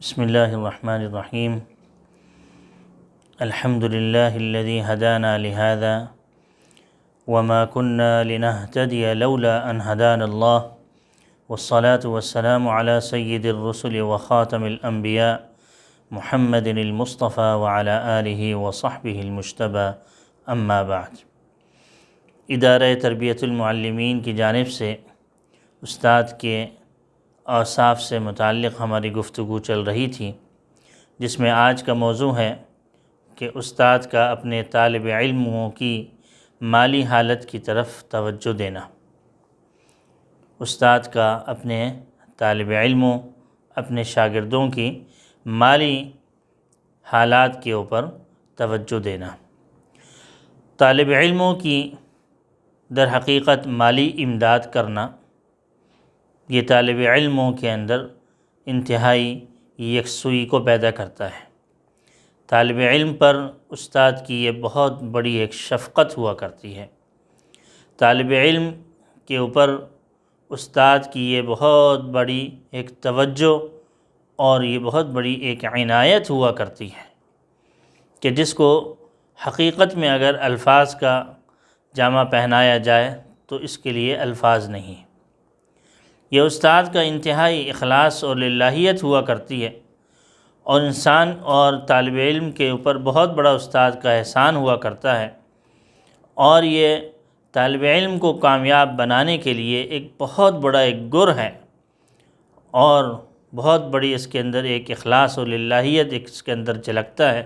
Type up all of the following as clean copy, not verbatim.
بسم اللہ الرحمن الرحیم الحمد للہ الذی ہدانا لہذا وما كنا لنہتدی لولا ان ہدانا اللہ والصلاة والسلام علی سید الرسل وخاتم الانبیاء محمد المصطفى وعلى آلہ وصحبہ المجتبى اما بعد۔ ادارہ تربیت المعلمین کی جانب سے استاد کے اوصاف سے متعلق ہماری گفتگو چل رہی تھی، جس میں آج کا موضوع ہے کہ استاد کا اپنے طالب علموں کی مالی حالت کی طرف توجہ دینا۔ استاد کا اپنے طالب علموں، اپنے شاگردوں کی مالی حالات کے اوپر توجہ دینا۔ طالب علموں کی در حقیقت مالی امداد کرنا یہ طالب علموں کے اندر انتہائی یکسوئی کو پیدا کرتا ہے۔ طالب علم پر استاد کی یہ بہت بڑی ایک شفقت ہوا کرتی ہے۔ طالب علم کے اوپر استاد کی یہ بہت بڑی ایک توجہ اور یہ بہت بڑی ایک عنایت ہوا کرتی ہے کہ جس کو حقیقت میں اگر الفاظ کا جامہ پہنایا جائے تو اس کے لیے الفاظ نہیں۔ یہ استاد کا انتہائی اخلاص اور للہیت ہوا کرتی ہے، اور انسان اور طالب علم کے اوپر بہت بڑا استاد کا احسان ہوا کرتا ہے، اور یہ طالب علم کو کامیاب بنانے کے لیے ایک بہت بڑا ایک گر ہے، اور بہت بڑی اس کے اندر ایک اخلاص اور للہیت اس کے اندر جھلکتا ہے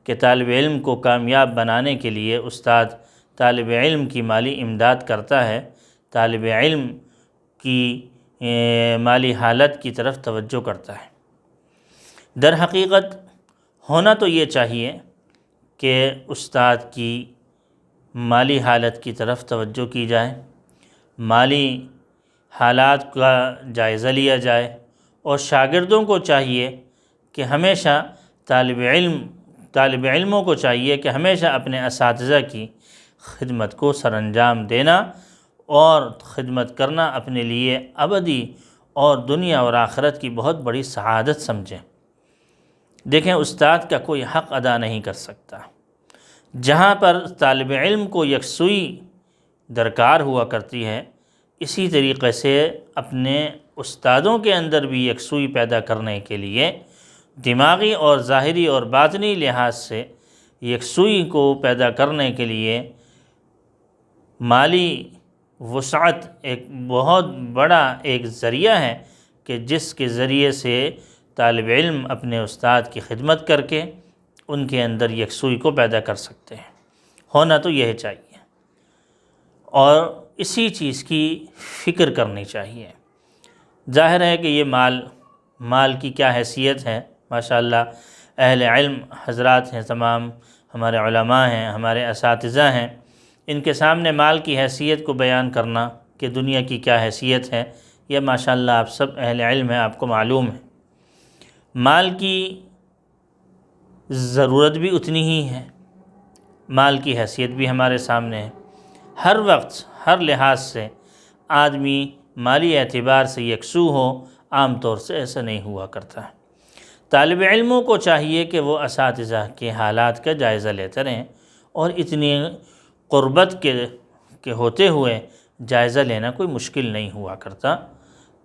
کہ طالب علم کو کامیاب بنانے کے لیے استاد طالب علم کی مالی امداد کرتا ہے، طالب علم کی مالی حالت کی طرف توجہ کرتا ہے۔ در حقیقت ہونا تو یہ چاہیے کہ استاد کی مالی حالت کی طرف توجہ کی جائے، مالی حالات کا جائزہ لیا جائے، اور شاگردوں کو چاہیے کہ ہمیشہ طالب علموں کو چاہیے کہ ہمیشہ اپنے اساتذہ کی خدمت کو سر انجام دینا اور خدمت کرنا اپنے لیے ابدی اور دنیا اور آخرت کی بہت بڑی سعادت سمجھیں۔ دیکھیں، استاد کا کوئی حق ادا نہیں کر سکتا۔ جہاں پر طالب علم کو یکسوئی درکار ہوا کرتی ہے، اسی طریقے سے اپنے استادوں کے اندر بھی یکسوئی پیدا کرنے کے لیے دماغی اور ظاہری اور باطنی لحاظ سے یکسوئی کو پیدا کرنے کے لیے مالی وسعت ایک بہت بڑا ایک ذریعہ ہے کہ جس کے ذریعے سے طالب علم اپنے استاد کی خدمت کر کے ان کے اندر یکسوئی کو پیدا کر سکتے ہیں۔ ہونا تو یہ چاہیے، اور اسی چیز کی فکر کرنی چاہیے۔ ظاہر ہے کہ یہ مال کی کیا حیثیت ہے، ماشاءاللہ اہل علم حضرات ہیں، تمام ہمارے علماء ہیں، ہمارے اساتذہ ہیں، ان کے سامنے مال کی حیثیت کو بیان کرنا کہ دنیا کی کیا حیثیت ہے، یہ ماشاءاللہ آپ سب اہل علم ہیں، آپ کو معلوم ہے۔ مال کی ضرورت بھی اتنی ہی ہے، مال کی حیثیت بھی ہمارے سامنے ہے۔ ہر وقت ہر لحاظ سے آدمی مالی اعتبار سے یکسو ہو، عام طور سے ایسا نہیں ہوا کرتا۔ طالب علموں کو چاہیے کہ وہ اساتذہ کے حالات کا جائزہ لیتے رہیں، اور اتنی قربت کے ہوتے ہوئے جائزہ لینا کوئی مشکل نہیں ہوا کرتا۔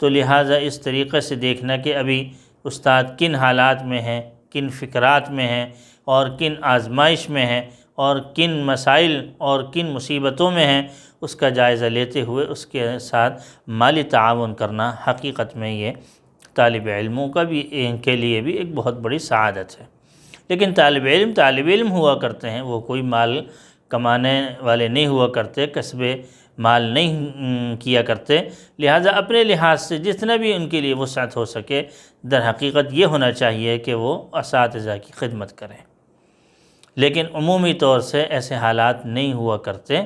تو لہٰذا اس طریقے سے دیکھنا کہ ابھی استاد کن حالات میں ہیں، کن فکرات میں ہیں، اور کن آزمائش میں ہیں، اور کن مسائل اور کن مصیبتوں میں ہیں، اس کا جائزہ لیتے ہوئے اس کے ساتھ مالی تعاون کرنا حقیقت میں یہ طالب علموں کے لیے بھی ایک بہت بڑی سعادت ہے۔ لیکن طالب علم ہوا کرتے ہیں، وہ کوئی مال کمانے والے نہیں ہوا کرتے، کسب مال نہیں کیا کرتے، لہٰذا اپنے لحاظ سے جتنا بھی ان کے لیے وسعت ہو سکے، در حقیقت یہ ہونا چاہیے کہ وہ اساتذہ کی خدمت کریں۔ لیکن عمومی طور سے ایسے حالات نہیں ہوا کرتے،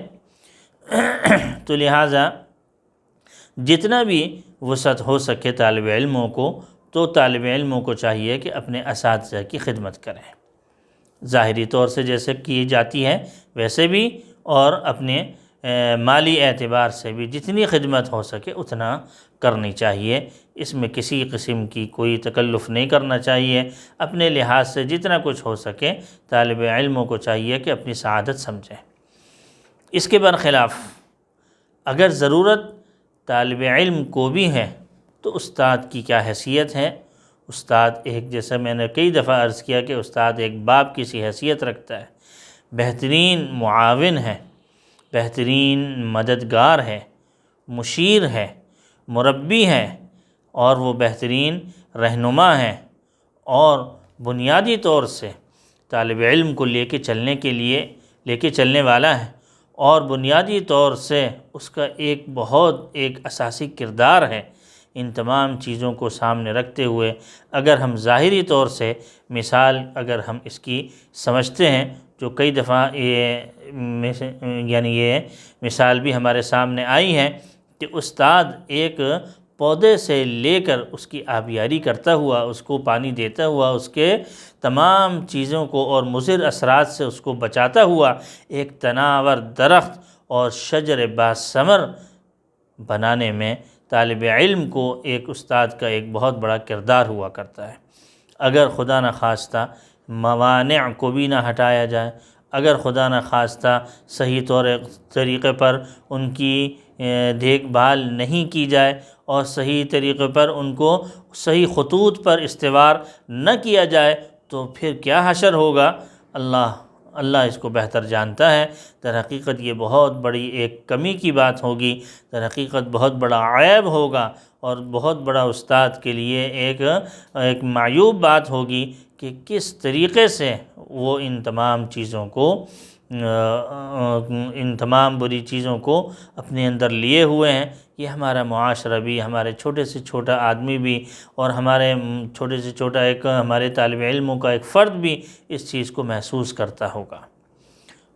تو لہٰذا جتنا بھی وسعت ہو سکے طالب علموں کو، تو طالب علموں کو چاہیے کہ اپنے اساتذہ کی خدمت کریں، ظاہری طور سے جیسے کی جاتی ہے ویسے بھی، اور اپنے مالی اعتبار سے بھی جتنی خدمت ہو سکے اتنا کرنی چاہیے، اس میں کسی قسم کی کوئی تکلف نہیں کرنا چاہیے۔ اپنے لحاظ سے جتنا کچھ ہو سکے طالب علموں کو چاہیے کہ اپنی سعادت سمجھیں۔ اس کے برخلاف اگر ضرورت طالب علم کو بھی ہے تو استاد کی کیا حیثیت ہے؟ استاد ایک، جیسا میں نے کئی دفعہ عرض کیا کہ استاد ایک باپ کی سی حیثیت رکھتا ہے، بہترین معاون ہے، بہترین مددگار ہے، مشیر ہے، مربی ہے، اور وہ بہترین رہنما ہے، اور بنیادی طور سے طالب علم کو لے کے چلنے والا ہے، اور بنیادی طور سے اس کا ایک اساسی کردار ہے۔ ان تمام چیزوں کو سامنے رکھتے ہوئے اگر ہم ظاہری طور سے مثال اگر ہم اس کی سمجھتے ہیں، جو کئی دفعہ یہ مثال بھی ہمارے سامنے آئی ہے کہ استاد ایک پودے سے لے کر اس کی آبیاری کرتا ہوا، اس کو پانی دیتا ہوا، اس کے تمام چیزوں کو اور مضر اثرات سے اس کو بچاتا ہوا ایک تناور درخت اور شجر باثمر بنانے میں طالب علم کو ایک استاد کا ایک بہت بڑا کردار ہوا کرتا ہے۔ اگر خدا نخواستہ موانع کو بھی نہ ہٹایا جائے، اگر خدا نخواستہ صحیح طریقے پر ان کی دیکھ بھال نہیں کی جائے اور صحیح طریقے پر ان کو صحیح خطوط پر استوار نہ کیا جائے تو پھر کیا حشر ہوگا، اللہ اس کو بہتر جانتا ہے۔ در حقیقت یہ بہت بڑی ایک کمی کی بات ہوگی، در حقیقت بہت بڑا عیب ہوگا، اور بہت بڑا استاد کے لیے ایک معیوب بات ہوگی کہ کس طریقے سے وہ ان تمام بری چیزوں کو اپنے اندر لیے ہوئے ہیں۔ یہ ہمارا معاشرہ بھی، ہمارے چھوٹے سے چھوٹا آدمی بھی، اور ہمارے چھوٹے سے چھوٹا ایک ہمارے طالب علموں کا ایک فرد بھی اس چیز کو محسوس کرتا ہوگا۔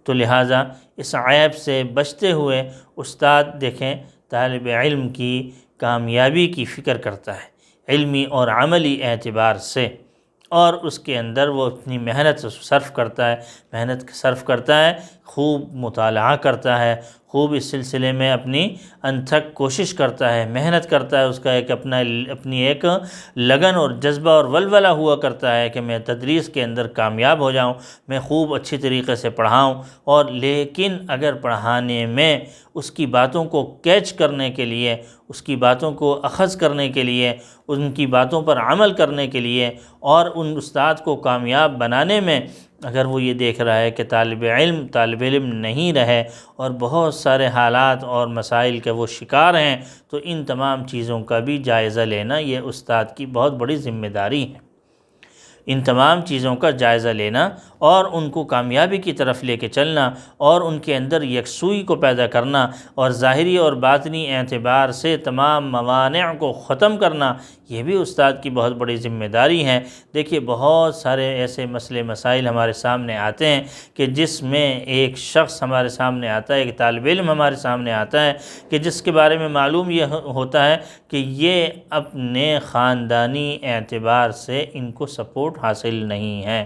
تو لہٰذا اس عیب سے بچتے ہوئے استاد دیکھیں طالب علم کی کامیابی کی فکر کرتا ہے علمی اور عملی اعتبار سے، اور اس کے اندر وہ اپنی محنت صرف کرتا ہے، خوب مطالعہ کرتا ہے، خوب اس سلسلے میں اپنی انتھک کوشش کرتا ہے، محنت کرتا ہے، اس کا اپنی ایک لگن اور جذبہ اور ولولہ ہوا کرتا ہے کہ میں تدریس کے اندر کامیاب ہو جاؤں، میں خوب اچھی طریقے سے پڑھاؤں۔ اور لیکن اگر پڑھانے میں اس کی باتوں کو کیچ کرنے کے لیے، اس کی باتوں کو اخذ کرنے کے لیے، ان کی باتوں پر عمل کرنے کے لیے، اور ان استاد کو کامیاب بنانے میں اگر وہ یہ دیکھ رہا ہے کہ طالب علم نہیں رہے اور بہت سارے حالات اور مسائل کے وہ شکار ہیں، تو ان تمام چیزوں کا بھی جائزہ لینا یہ استاد کی بہت بڑی ذمہ داری ہے۔ ان تمام چیزوں کا جائزہ لینا اور ان کو کامیابی کی طرف لے کے چلنا، اور ان کے اندر یکسوئی کو پیدا کرنا، اور ظاہری اور باطنی اعتبار سے تمام موانع کو ختم کرنا، یہ بھی استاد کی بہت بڑی ذمہ داری ہے۔ دیکھیے بہت سارے ایسے مسائل ہمارے سامنے آتے ہیں کہ جس میں ایک شخص ہمارے سامنے آتا ہے، ایک طالب علم ہمارے سامنے آتا ہے کہ جس کے بارے میں معلوم یہ ہوتا ہے کہ یہ اپنے خاندانی اعتبار سے ان کو سپورٹ حاصل نہیں ہے،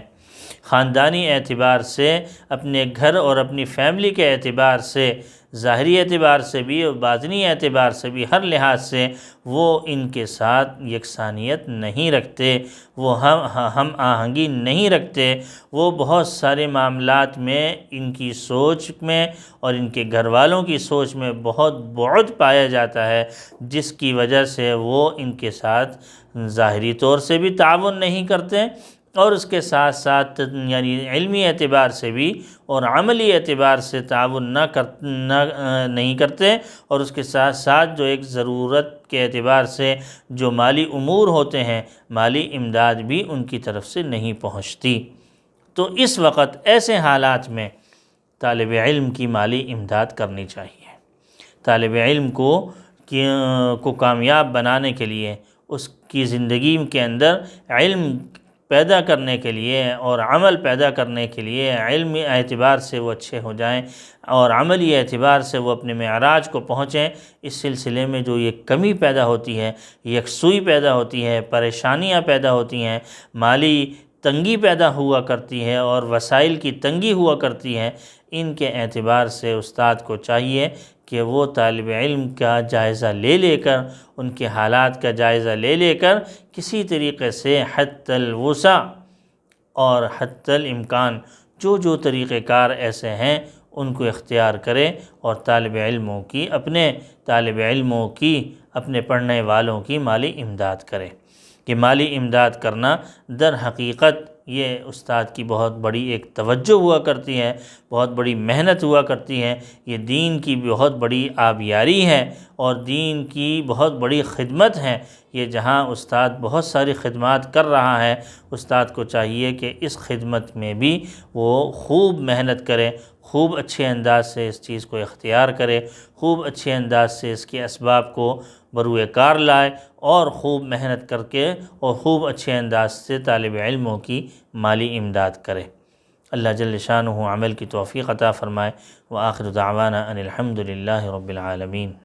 خاندانی اعتبار سے، اپنے گھر اور اپنی فیملی کے اعتبار سے، ظاہری اعتبار سے بھی اور باطنی اعتبار سے بھی، ہر لحاظ سے وہ ان کے ساتھ یکسانیت نہیں رکھتے، وہ ہم آہنگی نہیں رکھتے، وہ بہت سارے معاملات میں ان کی سوچ میں اور ان کے گھر والوں کی سوچ میں بہت بعد پایا جاتا ہے، جس کی وجہ سے وہ ان کے ساتھ ظاہری طور سے بھی تعاون نہیں کرتے، اور اس کے ساتھ ساتھ یعنی علمی اعتبار سے بھی اور عملی اعتبار سے تعاون نہیں کرتے، اور اس کے ساتھ ساتھ جو ایک ضرورت کے اعتبار سے جو مالی امور ہوتے ہیں، مالی امداد بھی ان کی طرف سے نہیں پہنچتی۔ تو اس وقت ایسے حالات میں طالب علم کی مالی امداد کرنی چاہیے۔ طالب علم کو کامیاب بنانے کے لیے، اس کی زندگی کے اندر علم پیدا کرنے کے لیے اور عمل پیدا کرنے کے لیے، علمی اعتبار سے وہ اچھے ہو جائیں اور عملی اعتبار سے وہ اپنے معراج کو پہنچیں، اس سلسلے میں جو یہ کمی پیدا ہوتی ہے، یکسوئی پیدا ہوتی ہے، پریشانیاں پیدا ہوتی ہیں، مالی تنگی پیدا ہوا کرتی ہے اور وسائل کی تنگی ہوا کرتی ہے، ان کے اعتبار سے استاد کو چاہیے کہ وہ طالب علم کا جائزہ لے کر، ان کے حالات کا جائزہ لے کر کسی طریقے سے حتی الوسع اور حتی الامکان جو طریقہ کار ایسے ہیں ان کو اختیار کرے، اور اپنے طالب علموں کی، اپنے پڑھنے والوں کی مالی امداد کرے۔ کہ مالی امداد کرنا در حقیقت یہ استاد کی بہت بڑی ایک توجہ ہوا کرتی ہے، بہت بڑی محنت ہوا کرتی ہے، یہ دین کی بہت بڑی آبیاری ہے اور دین کی بہت بڑی خدمت ہے۔ یہ جہاں استاد بہت ساری خدمات کر رہا ہے، استاد کو چاہیے کہ اس خدمت میں بھی وہ خوب محنت کرے، خوب اچھے انداز سے اس چیز کو اختیار کرے، خوب اچھے انداز سے اس کے اسباب کو بروئے کار لائے، اور خوب محنت کر کے اور خوب اچھے انداز سے طالب علموں کی مالی امداد کرے۔ اللہ جل شانہ عمل کی توفیق عطا فرمائے۔ وآخر دعوانا ان الحمد للہ رب العالمین۔